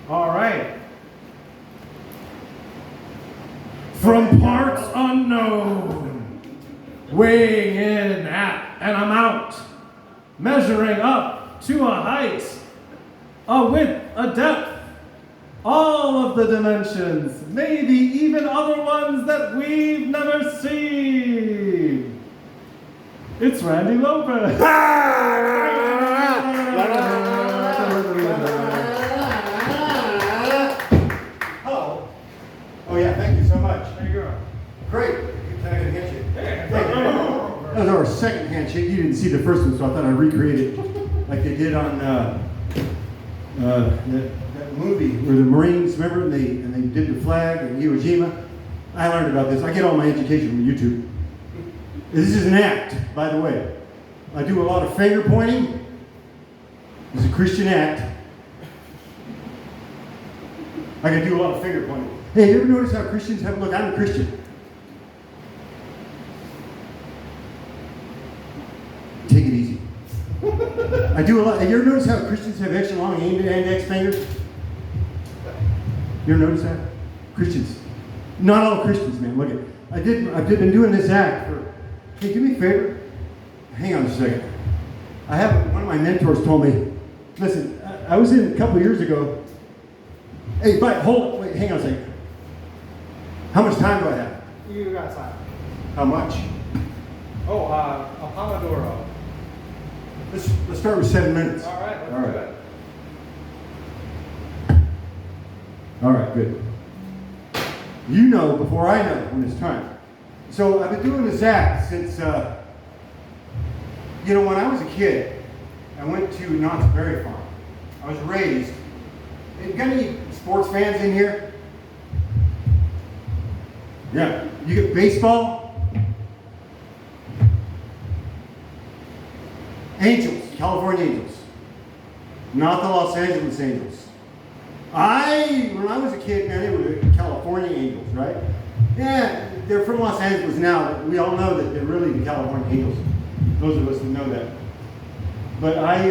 All right. From parts unknown, weighing in at an amount, measuring up to a height, a width, a depth, all of the dimensions, maybe even other ones that we've never seen. It's Randy Lopez. Hello. Oh yeah, thank you so much. There you go. Great. Can I get a handshake? Hey. Thank you. That was our second handshake. You didn't see the first one, so I thought I'd recreate it like they did on that movie where the Marines, remember, and they did the flag in Iwo Jima. I learned about this. I get all my education from YouTube. This is an act, by the way. I do a lot of finger pointing. It's a Christian act. I can do a lot of finger pointing. Hey, you ever notice how Christians have, look, I'm a Christian. Take it easy. I do a lot. You ever notice how Christians have extra long index fingers? You ever notice that? Christians. Not all Christians, man. Look at it. I've been doing this act for, hey, do me a favor. Hang on a second. One of my mentors told me, listen, I was in a couple of years ago. Hey, but wait, hang on a second. How much time do I have? You got time. How much? Oh, a Pomodoro. Let's start with 7 minutes. All right, let's do it. All right, good. You know before I know when it's time. So I've been doing this act since, when I was a kid, I went to Knott's Berry Farm. I was raised. You got any sports fans in here? Yeah. You get baseball? Angels, California Angels. Not the Los Angeles Angels. When I was a kid, man, they were the California Angels, right? Yeah, they're from Los Angeles now, but we all know that they're really the California Angels. Those of us that know that. But I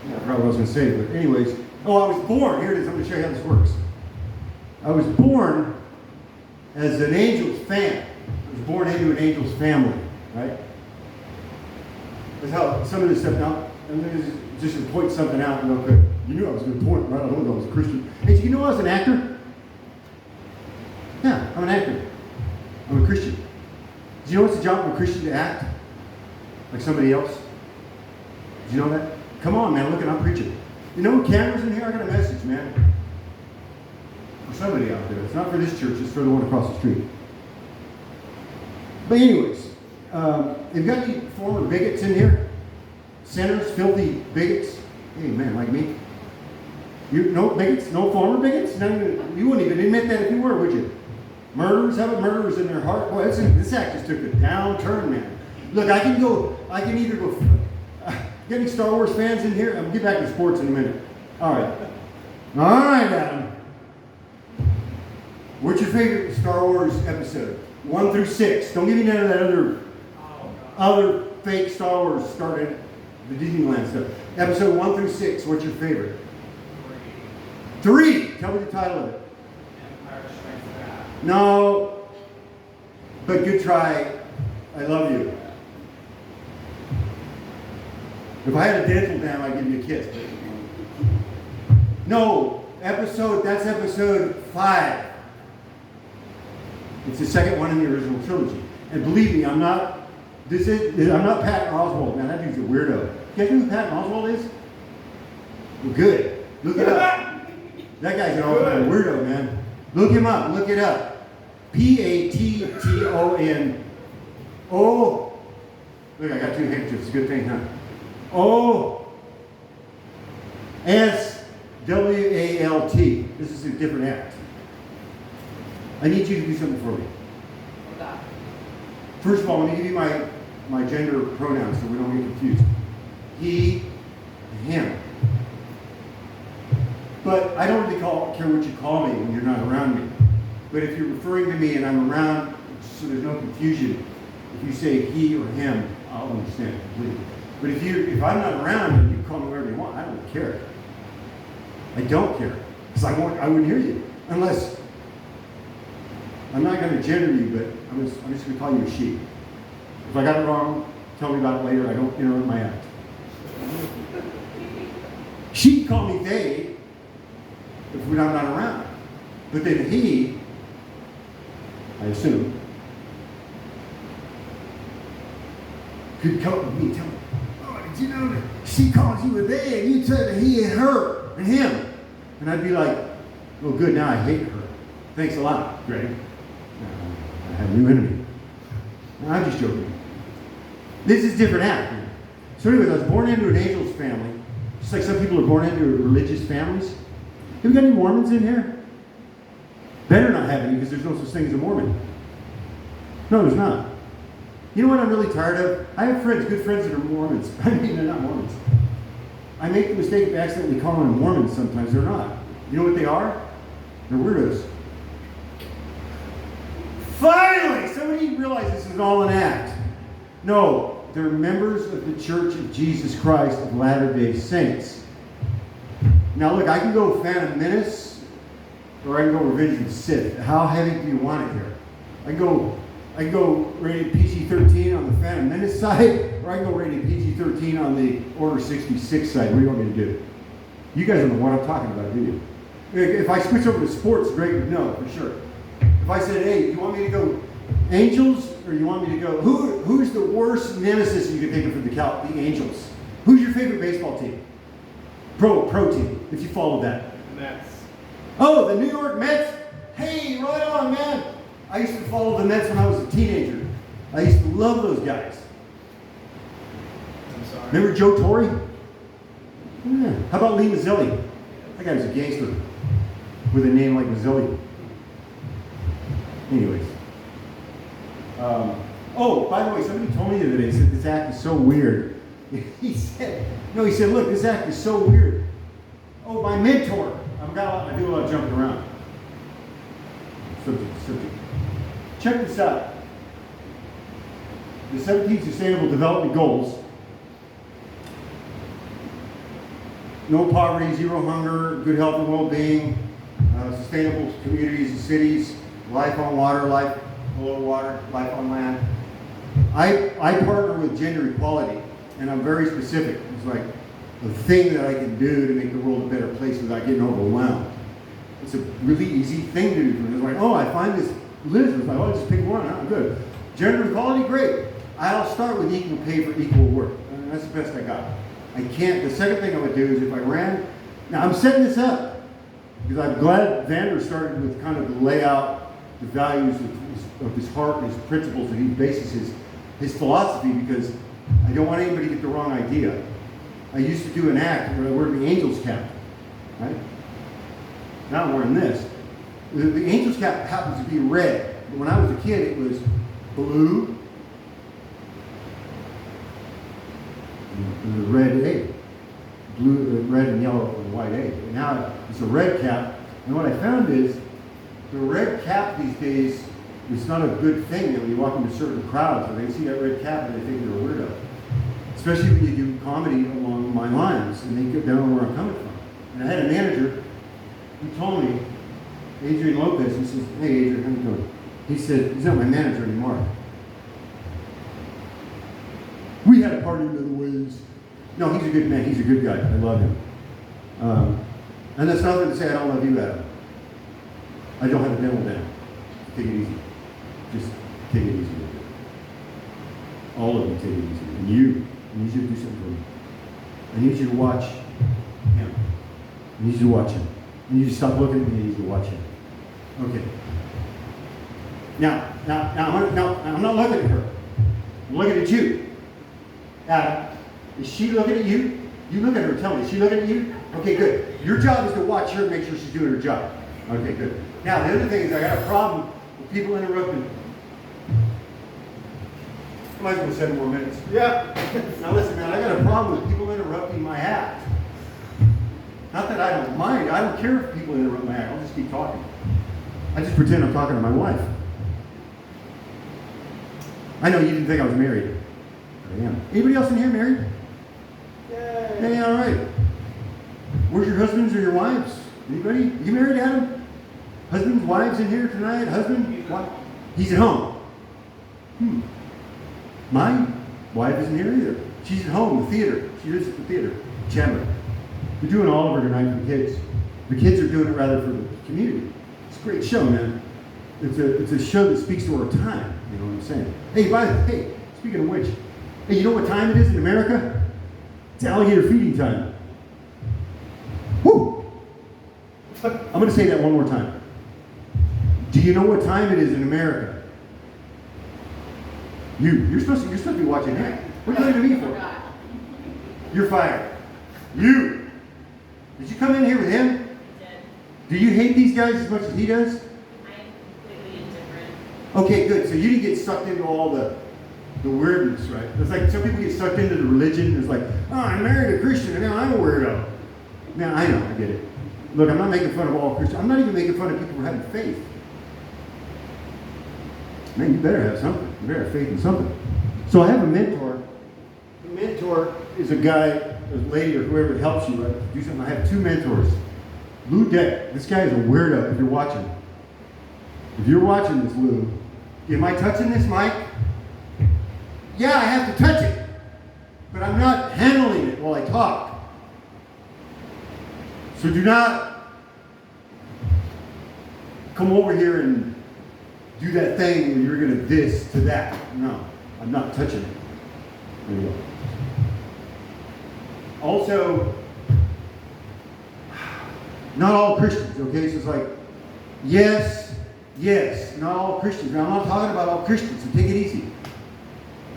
forgot what I was going to say, but anyways. I was born, here it is, I'm going to show you how this works. I was born as an Angels fan. I was born into an Angels family, right? That's how some of this stuff now, I'm going to just point something out real quick. You knew I was going to point, right? I told you I was a Christian. Hey, you know I was an actor? Yeah, I'm an actor. I'm a Christian. Do you know what's the job of a Christian to act? Like somebody else? Do you know that? Come on, man, look at I'm preaching. You know, cameras in here, I got a message, man. For somebody out there. It's not for this church, it's for the one across the street. But anyways, have you got any former bigots in here? Sinners, filthy bigots? Hey, man, like me? No bigots? No former bigots? You wouldn't even admit that if you were, would you? Murderers? How about murderers in their heart? Boy, this act just took a downturn, man. Look, I can either go... Get any Star Wars fans in here? I'll get back to sports in a minute. All right, Adam. What's your favorite Star Wars episode? 1 through 6. Don't give me none of that other fake Star Wars started the Disneyland stuff. Episode 1 through 6. What's your favorite? 3. Tell me the title of it. Empire Strikes Back. No, but good try. I love you. If I had a dental dam, I'd give you a kiss. No, that's episode 5. It's the second one in the original trilogy. And believe me, I'm not Patton Oswalt, man. That dude's a weirdo. You guys know who Patton Oswalt is? Well, good. Look it up. That guy's an all-time weirdo, man. Look him up. Look it up. Patton. Oh. Look, I got 2 handkerchiefs. It's a good thing, huh? OSWALT. This is a different act. I need you to do something for me. First of all, let me give you my gender pronouns so we don't get confused. He, him. But I don't really care what you call me when you're not around me. But if you're referring to me and I'm around, so there's no confusion, if you say he or him, I'll understand completely. But if I'm not around and you call me whatever you want, I don't care. I don't care. Because I wouldn't hear you. Unless, I'm not going to gender you, but I'm just going to call you a she. If I got it wrong, tell me about it later. I don't interrupt my act. She call me they if we're not around. But then he, I assume, could come up with me and tell me, oh, did you know that she calls you a they and you said that he and her and him? And I'd be like, well, good, now I hate her. Thanks a lot, Greg. I have a new enemy. No, I'm just joking. This is different act. So anyways, I was born into an angel's family. Just like some people are born into religious families. Have we got any Mormons in here? Better not have any because there's no such thing as a Mormon. No, there's not. You know what I'm really tired of? I have friends, good friends that are Mormons. I mean, they're not Mormons. I make the mistake of accidentally calling them Mormons sometimes. They're not. You know what they are? They're weirdos. Finally, somebody realized this is all an act. No, they're members of the Church of Jesus Christ of Latter-day Saints. Now look, I can go Phantom Menace, or I can go Revenge of the Sith. How heavy do you want it here? I can go rated PG-13 on the Phantom Menace side, or I can go rated PG-13 on the Order 66 side. What do you want me to do? You guys don't know what I'm talking about, do you? If I switch over to sports, Greg would know for sure. If I said, hey, you want me to go Angels, or you want me to go, who's the worst nemesis you can think of for the Angels? Who's your favorite baseball team? Pro team, if you follow that. Mets. Oh, the New York Mets? Hey, right on, man. I used to follow the Mets when I was a teenager. I used to love those guys. I'm sorry. Remember Joe Torre? Yeah. How about Lee Mazzilli? That guy was a gangster with a name like Mazzilli. Anyways. Oh, by the way, somebody told me today, said this act is so weird. He said, look, this act is so weird. Oh, my mentor. I do a lot of jumping around. Subject. Check this out. The 17 Sustainable Development Goals. No poverty, zero hunger, good health and well-being, sustainable communities and cities, life on water, life below water, life on land. I partner with gender equality, and I'm very specific. It's like a thing that I can do to make the world a better place without getting overwhelmed. It's a really easy thing to do. It's like, oh, I find this list. It's like, oh, just pick one. Oh, good. Gender equality, great. I'll start with equal pay for equal work. And that's the best I got. I can't. The second thing I would do is if I ran. Now I'm setting this up because I'm glad Vander started with kind of the layout, the values of his heart, his principles that he bases his philosophy, because I don't want anybody to get the wrong idea. I used to do an act where I wore the angel's cap, right? Now I'm wearing this. The angel's cap happens to be red. But when I was a kid, it was blue, and the red A. Blue, red and yellow and white A. But now it's a red cap. And what I found is the red cap these days is not a good thing when you walk into certain crowds and they see that red cap and they think you're a weirdo. Especially when you do comedy along my lines and they don't know where I'm coming from. And I had a manager who told me, Adrian Lopez, he says, hey Adrian, how you doing? He said, he's not my manager anymore. We had a party in other ways. No, he's a good man. He's a good guy. I love him. And that's nothing to say I don't love you, Adam. I don't have a dental down. Take it easy. Just take it easy. All of you take it easy. And you, I need you to do something for me. I need you to watch him. I need you to watch him. I need you to stop looking at me. I need you to watch him. Okay. Now, I'm not looking at her. I'm looking at you. Adam, is she looking at you? You look at her, tell me, is she looking at you? Okay, good. Your job is to watch her and make sure she's doing her job. Okay, good. Now, the other thing is I got a problem with people interrupting. Might as well 7 more minutes. Yeah. Now listen, man, I got a problem with people interrupting my act. Not that I don't mind. I don't care if people interrupt my act. I'll just keep talking. I just pretend I'm talking to my wife. I know you didn't think I was married. I am. Anybody else in here married? Yay. Hey, all right. Where's your husbands or your wives? Anybody? You married, Adam? Husbands, wives in here tonight? Husband? What? He's at home. My wife isn't here either. She's at home, the theater. She lives at the theater. Chandler. We're doing Oliver tonight for the kids. The kids are doing it rather for the community. It's a great show, man. It's a show that speaks to our time. You know what I'm saying? Hey, speaking of which, hey, you know what time it is in America? It's alligator feeding time. Woo! I'm going to say that one more time. Do you know what time it is in America? You're supposed to be watching that. What are you looking at me for? You're fired. You! Did you come in here with him? I did. Do you hate these guys as much as he does? I'm completely indifferent. Okay, good. So you didn't get sucked into all the weirdness, right? It's like some people get sucked into the religion. It's like, oh, I married a Christian and now I'm a weirdo. Now, I know, I get it. Look, I'm not making fun of all Christians. I'm not even making fun of people for having faith. Man, you better have something. You better have faith in something. So I have a mentor. A mentor is a guy, a lady, or whoever helps you, right, do something. I have two mentors. Lou Deck. This guy is a weirdo if you're watching. If you're watching this, Lou, am I touching this mic? Yeah, I have to touch it. But I'm not handling it while I talk. So do not come over here and do that thing where you're going to this to that. No, I'm not touching it. There you go. Also, not all Christians, okay? So it's like, yes, not all Christians. Now, I'm not talking about all Christians, so take it easy.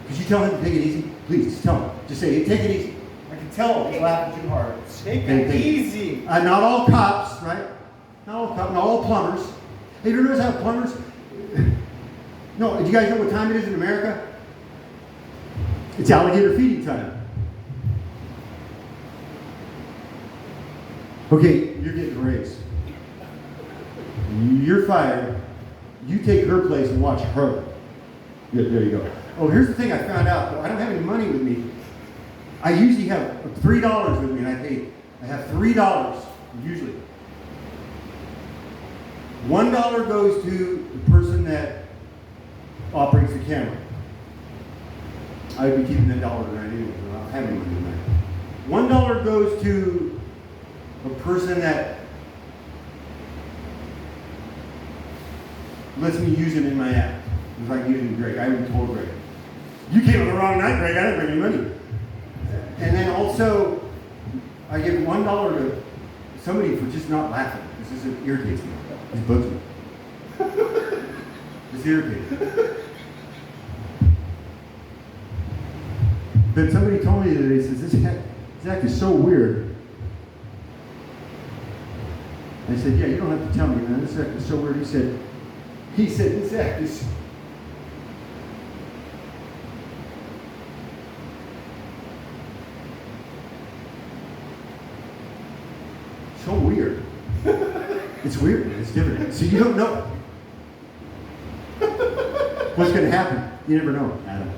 Could you tell him to take it easy? Please, just tell him. Just say, hey, take it easy. I can tell he's laughing too hard. Take Hey, it easy. Not all cops, right? Not all cops, not all plumbers. Hey, you notice how plumbers... No, do you guys know what time it is in America? It's alligator feeding time. Okay, you're getting a raise. You're fired. You take her place and watch her. Good, there you go. Oh, here's the thing I found out. I don't have any money with me. I usually have $3 with me, and I have $3 usually. $1 goes to the person that operates the camera. I would be keeping that dollar tonight anyway, so I don't have any money tonight. $1 goes to a person that lets me use it in my app. It's like using Greg. I even told Greg, you came on the wrong night, Greg. I didn't bring any money. And then also, I give $1 to somebody for just not laughing. This is irritates me. This bugs me. It's irritating. But somebody told me today, says, this act is so weird. I said, yeah, you don't have to tell me, man. This act is so weird. He said, this act is... so weird. It's weird. It's different. So you don't know what's going to happen. You never know, Adam.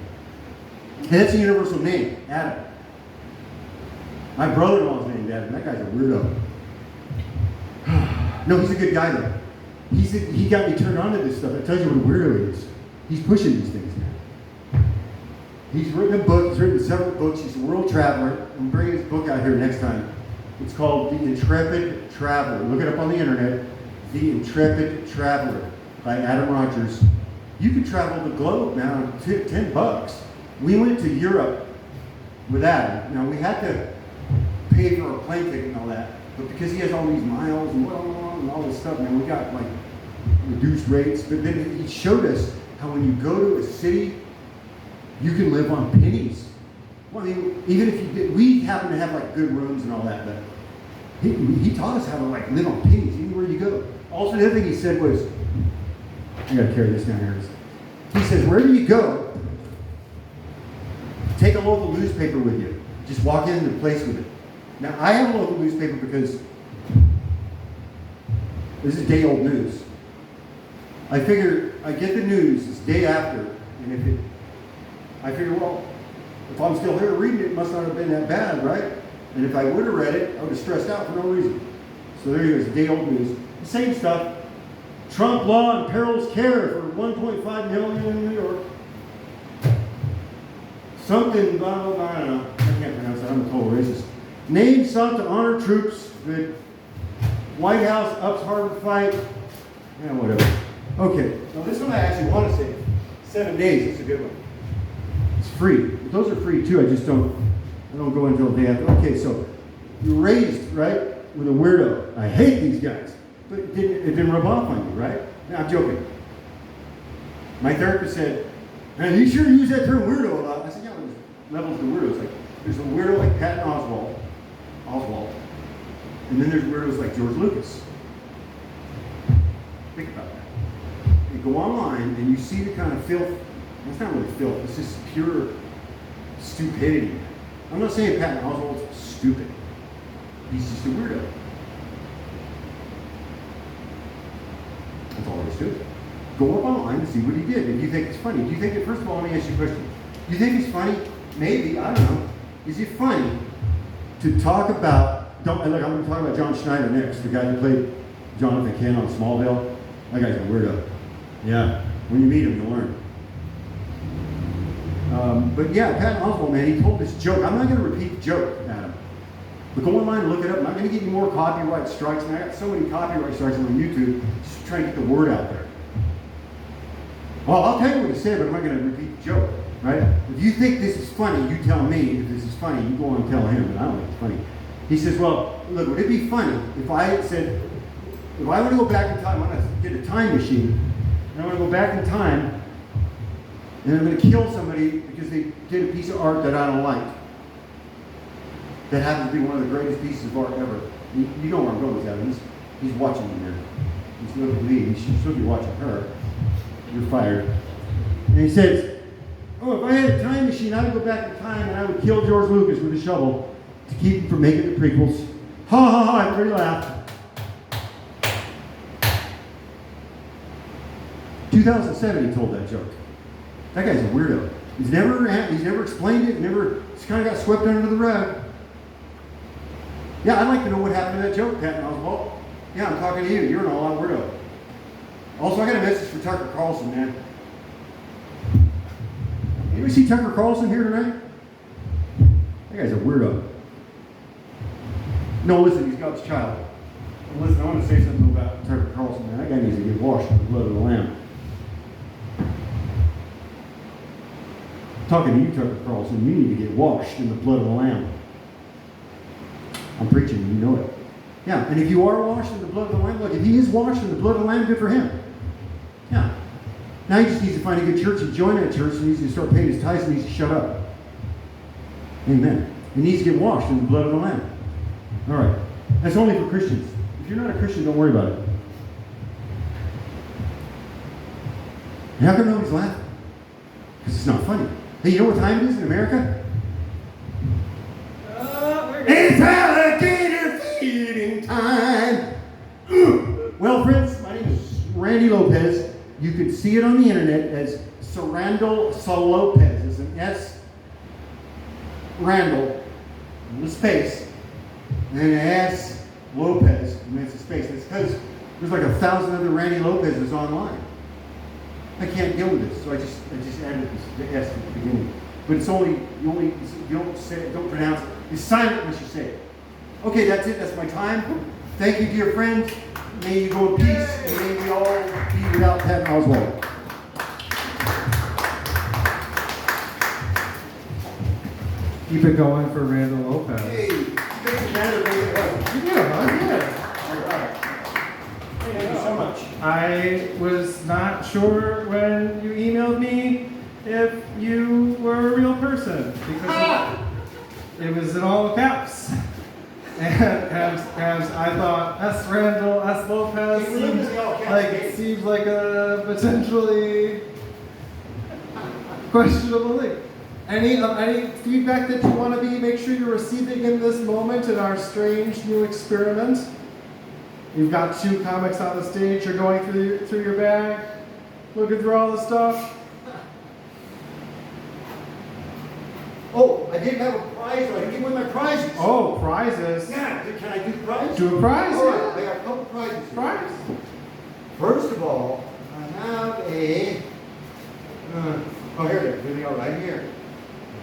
And that's a universal name, Adam. My brother-in-law's named Adam. That guy's a weirdo. No, he's a good guy though. He got me turned on to this stuff. It tells you what a weirdo he is. He's pushing these things now. He's written a book. He's written several books. He's a world traveler. I'm bringing his book out here next time. It's called The Intrepid Traveler. Look it up on the internet. The Intrepid Traveler by Adam Rogers. You can travel the globe now. $10. We went to Europe with Adam. Now we had to pay for a plane ticket and all that, but because he has all these miles and all this stuff, man, we got like reduced rates. But then he showed us how when you go to a city, you can live on pennies. Well, I mean, even if you did, we happen to have like good rooms and all that, but he taught us how to like live on pennies anywhere you go. Also, the other thing he said was, I gotta carry this down here. He says, wherever you go, take a local newspaper with you. Just walk into the place with it. Now, I have a local newspaper because this is day-old news. I figure I get the news, it's day after, and I figure, well, if I'm still here reading it, it must not have been that bad, right? And if I would have read it, I would have stressed out for no reason. So there he goes, day-old news. The same stuff. Trump law imperils care for 1.5 million in New York. Something, blah, blah, blah, I don't know. I can't pronounce that. I'm a total racist. Name sought to honor troops. Good. White House ups Harvard fight. Yeah, whatever. Okay. Now this one I actually want to say. 7 days. It's a good one. It's free. But those are free too. I don't go until the day after. Okay, so you're raised, right, with a weirdo. I hate these guys. But it didn't rub off on you, right? No, I'm joking. My therapist said, man, you sure use that term weirdo a lot. I said, yeah, there's levels of weirdos. Like, there's a weirdo like Patton Oswalt. And then there's weirdos like George Lucas. Think about that. You go online and you see the kind of filth. It's not really filth. It's just pure stupidity. I'm not saying Patton Oswalt's stupid. He's just a weirdo. That's all there is to it. Go up online and see what he did. If you think it's funny. Do you think it, first of all, let me ask you a question. Do you think it's funny? Maybe, I don't know. Is it funny to talk about, I'm going to talk about John Schneider next, the guy who played Jonathan Kent on Smallville. That guy's a weirdo. Yeah, when you meet him, you'll learn. But yeah, Patton Oswalt, man, he told this joke. I'm not going to repeat the joke, Adam. But go online and look it up. I'm not going to give you more copyright strikes. And I got so many copyright strikes on YouTube just trying to get the word out there. Well, I'll tell you what he said, but I'm not going to repeat the joke, right? If you think this is funny, you tell me if this is funny. You go on and tell him, but I don't think it's funny. He says, well, look, would it be funny if I said, if I want to go back in time, I want to get a time machine, and I want to go back in time, and I'm going to kill somebody because they did a piece of art that I don't like. That happens to be one of the greatest pieces of art ever. You know where I'm going with that. He's watching me there. He's looking at me. He should be watching her. You're fired. And he says, oh, if I had a time machine, I would go back in time and I would kill George Lucas with a shovel to keep him from making the prequels. Ha ha ha, everybody laughed. 2007 he told that joke. That guy's a weirdo. He's never explained it, he's kind of got swept under the rug. Yeah, I'd like to know what happened to that joke, Patton Oswalt. Yeah, I'm talking to you. You're an all-out weirdo. Also, I got a message for Tucker Carlson, man. Anybody see Tucker Carlson here tonight? That guy's a weirdo. No, listen, he's God's child. And listen, I want to say something about Tucker Carlson, man. That guy needs to get washed in the blood of the Lamb. Talking to you, Tucker Carlson, you need to get washed in the blood of the Lamb. I'm preaching, you know it. Yeah, and if you are washed in the blood of the Lamb, look, if he is washed in the blood of the Lamb, good for him. Yeah. Now he just needs to find a good church and join that church, and he needs to start paying his tithes, and he needs to shut up. Amen. He needs to get washed in the blood of the Lamb. All right. That's only for Christians. If you're not a Christian, don't worry about it. And how come nobody's laughing? Because it's not funny. Hey, you know what time it is in America? It's alligator feeding time. Well, friends, my name is Randy Lopez. You can see it on the internet as Srandall Slopez. It's an S, Randall, with a space, and an S, Lopez, and it's a space. It's because there's like 1,000 other Randy Lopez's online. I can't deal with this, so I just added the S at the beginning. But it's only you don't say it, don't pronounce it. You're silent once you say it. Okay, that's it. That's my time. Thank you, dear friends. May you go in peace, and may we all be without Patton Oswalt. Keep it going for Randall Lopez. Hey, you guys matter, baby. You do, huh? Yeah. Thank you so much. I was not sure when you emailed me if you were a real person because it was in all caps. And as I thought, S. Randall, S. Lopez seems like a potentially questionable link. Any feedback that you want to make sure you're receiving in this moment in our strange new experiment? You've got 2 comics on the stage. You're going through your bag, looking through all the stuff. Oh, I didn't have a prize. I didn't give away my prizes. Oh, prizes. Yeah, can I do the prize? Do a prize, All right, yeah. I got a couple prizes here. Prize. First of all, I have a. Oh, here it is. Here they are, right here.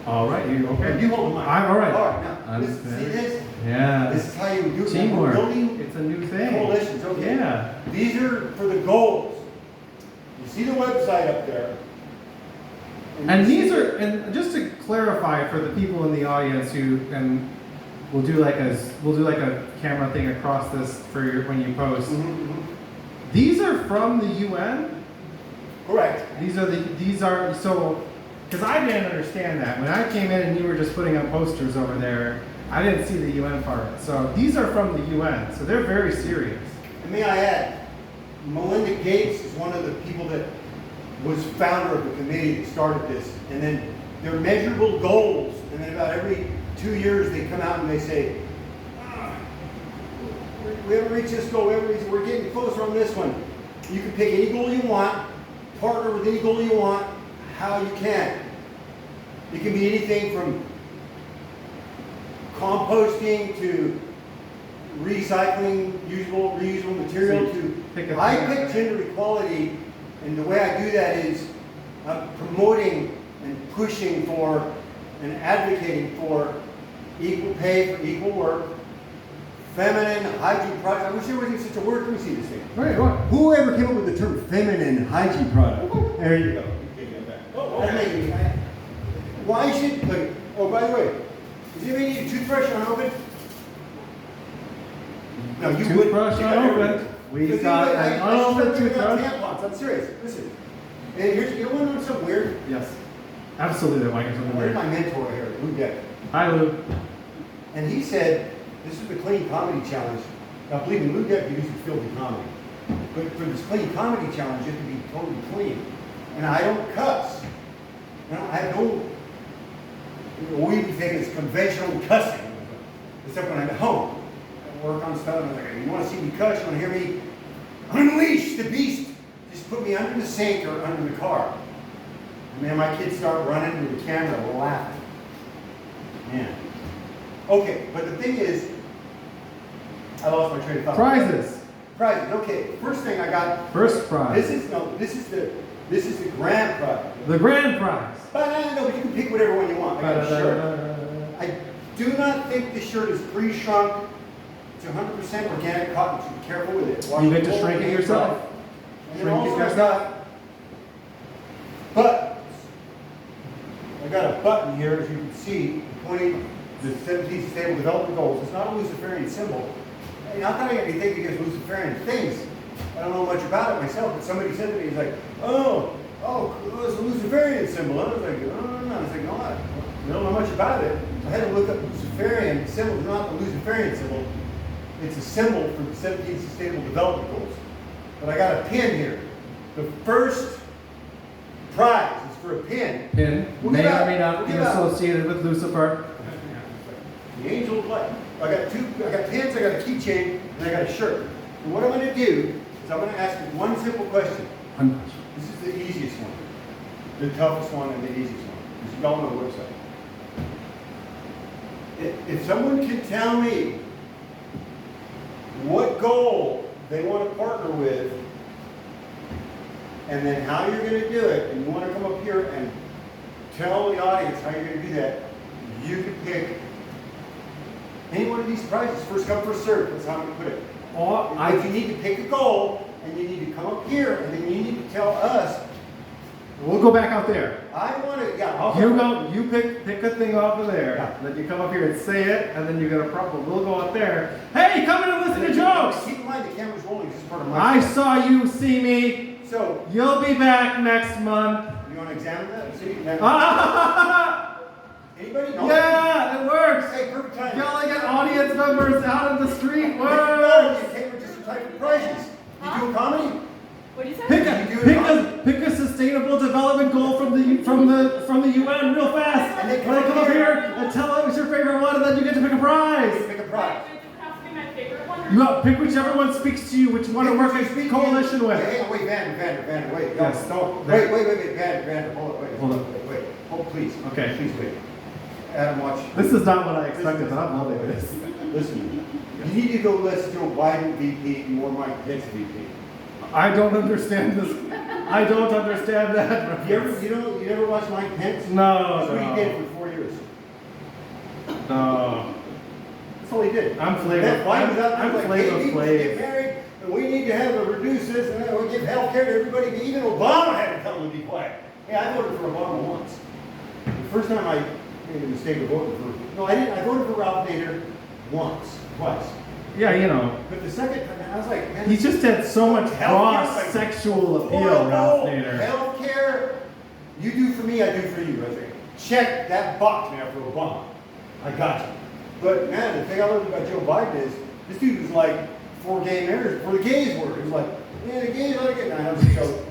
All right, you okay? You hold the mic. I'm all right. All right, now, I'm see this? Yeah. This is how you do it. Teamwork. We're building It's a new thing. coalitions, okay? Yeah. These are for the goals. You see the website up there. And you these see- are, and just to clarify for the people in the audience who, and we'll do like a camera thing across this for your, when you post. Mhm. These are from the UN. Correct. These are so, because I didn't understand that when I came in and you were just putting up posters over there. I didn't see the UN part. So these are from the UN. So they're very serious. And may I add, Melinda Gates is one of the people that was founder of the committee that started this. And then they're measurable goals. And then about every 2 years they come out and they say, we haven't reached this goal, we're getting closer on this one. You can pick any goal you want, partner with any goal you want, how you can. It can be anything from composting to recycling reusable material to, I pick gender equality, and the way I do that is I'm promoting and pushing for and advocating for equal pay for equal work, feminine hygiene products. I wish there wasn't such a word. Let me see this thing. Right, what? Whoever came up with the term feminine hygiene product? There you go. That's making me- Why should, like, oh, by the way, does anybody need a toothbrush unopened? No, you would. Toothbrush unopened. We've got an unopened toothbrush. Tampons. I'm serious. Listen. And here's, you want to know something weird? Yes. Absolutely, Mike. It's One of weird. my mentor here, Lou Deck. Hi, Lou. And he said, this is the Clean Comedy Challenge. Now, believe me, Lou Deck uses filthy comedy. But for this Clean Comedy Challenge, you have to be totally clean. And I don't cuss. And I have no, we think it's conventional cussing. Except when I'm at home. I work on stuff, and I'm like, you want to see me cuss? You want to hear me unleash the beast? Just put me under the sink or under the car. And then my kids start running with the camera, we're laughing. Man. Okay, but the thing is, I lost my train of thought. Prizes. Prizes. Okay, first thing I got. First prize. This is the grand prize. The grand prize. But no, but you can pick whatever one you want. I got a shirt. I do not think this shirt is pre-shrunk. It's 100% organic cotton. So be careful with it. Wash You it get to cold shrink it and yourself? dry. And then Shrink it also I yourself? got I got a button here, as you can see, pointing the 17 Sustainable Development Goals. It's not a Luciferian symbol. And not that I got anything against Luciferian things. I don't know much about it myself, but somebody said to me, he's like, oh, it's a Luciferian symbol. And I was like, no. I was like, no, I don't know much about it. I had to look up Luciferian symbol. It's not the Luciferian symbol. It's a symbol for the 17 Sustainable Development Goals. But I got a pin here. The first prize is for a pin. Pin We'll may give or out- may not we'll be give out- associated with Lucifer. The angel of light. I got pins, I got a keychain, and I got a shirt. And what I'm going to do is I'm going to ask you one simple question. This is the easiest one. The toughest one and the easiest one. Because you all know the website. If someone can tell me what goal they want to partner with, and then how you're going to do it, and you want to come up here and tell the audience how you're going to do that, you can pick any one of these prizes. First come, first serve. That's how I'm going to put it. But you need to pick a goal, and you need to come up here, and then you need to tell us. We'll go back out there. I want to. Yeah. You pick a thing off of there. Yeah. Then you come up here and say it, and then you get a problem. We'll go up there. Hey, come in and listen to jokes. Keep in mind the camera's rolling. This is part of my. I saw you, see me. So You'll be back next month. you want to examine that? See? Anybody? No? Yeah, it works. Hey, perfect time. Yelling at audience members out in the street No, works. you take just a type of prizes. You do a comedy? What do you say? Pick a sustainable development goal from the UN real fast. And they When I come up here and tell us what's your favorite one, and then you get to pick a prize. Pick a prize. Wait, does it have to be my favorite one? You got pick whichever one speaks to you, which you want to work in coalition with. Hey, wait, Vander, wait. Yes. Don't. There. Wait, Vander, hold on, wait. Hold on. Wait. Hold, please. Okay. Please wait. Adam, watch. This is not what I expected, but I'm loving this. Listen, you need to go less Joe Biden VP and more Mike Pence VP. I don't understand this. I don't understand that. You never watched Mike Pence? No, That's what he did no. for 4 years. No. That's all he did. I'm Flavor. That Biden was out there I'm like, Flavor hey, people should get Flav. married, and we need to have a reduce this, and we'll give health care to everybody. Even Obama had to tell them to be quiet. Hey, I voted for Obama once. The first time I made a mistake of voting for, no, I didn't. I voted for Ralph Nader twice. Yeah, you know. But the second time, I was like, man, He just had so much raw healthcare, like, sexual appeal, Ralph Nader. Healthcare, you do for me, I do for you. I was like, check that box, man, for Obama. I got you. But man, the thing I loved about Joe Biden is this dude was like for gay marriage, for the gays were. He was like, man, the gays like it. Nah,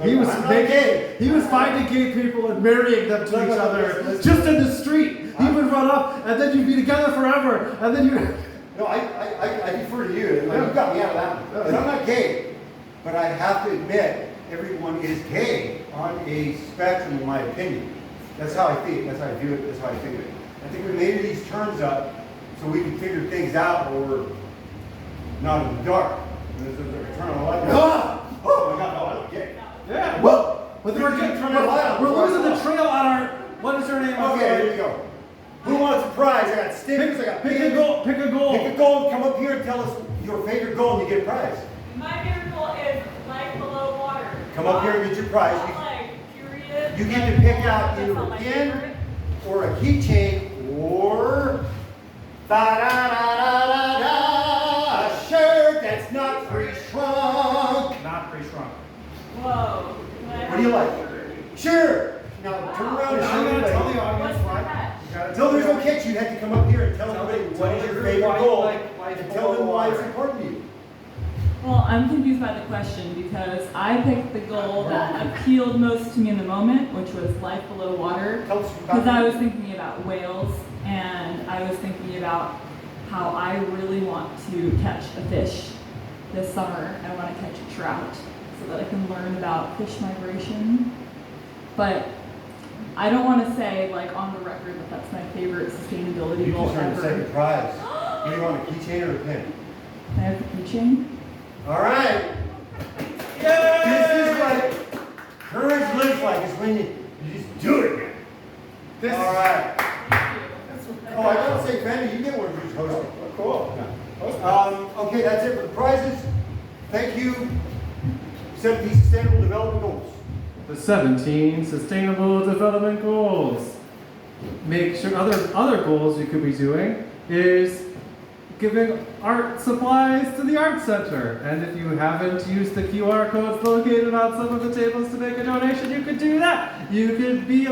He was I'm not making, gay. he was finding gay people and marrying them to each other just in the street. He would run up, and then you'd be together forever, and then you. No, I defer to you. Like, you got me out of that one. But I'm not gay. But I have to admit, everyone is gay on a spectrum, in my opinion. That's how I think. That's how I view it. That's how I think of it. I think we made these terms up so we can figure things out, or we're not in the dark. There's a turn on the light. Oh my God! No, I'm gay. Yeah. Well, but we're losing the trail on our. What is her name? Okay, here we go. Who wants a prize? I got stickers. I got Pick a pins. goal. Pick a goal. Pick a goal. Come up here and tell us your favorite goal, and you get a prize. My favorite goal is life below water. Come up here and get your prize. Not like, period. You get to pick out That's either not a my pin favorite. or a keychain or a shirt that's not pre-shrunk. Not pre-shrunk. Whoa. What do you like? Sure. Now turn around and show I'm me. gonna tell the What's audience the why. catch? No, there's no catch. You have to come up here and tell everybody what is your favorite goal like and tell them why it's important to you. Well, I'm confused by the question because I picked the goal that appealed most to me in the moment, which was life below water. Tell us Because about I was thinking about whales and I was thinking about how I really want to catch a fish this summer. I want to catch a trout so that I can learn about fish migration. But I don't want to say, like, on the record that that's my favorite sustainability You goal just earned the second ever. prize. Do you want a keychain or a pin? Can I have a keychain? All right. This is what courage looks like. Is when you just do it. This- All right. Oh, I gotta say, Vander, you get one for your host. Cool. Okay, that's it for the prizes. Thank you. 17 Sustainable Development Goals. The 17 Sustainable Development Goals. Make sure other goals you could be doing is giving art supplies to the art center. And if you haven't used the QR codes located on some of the tables to make a donation, you could do that. You could be a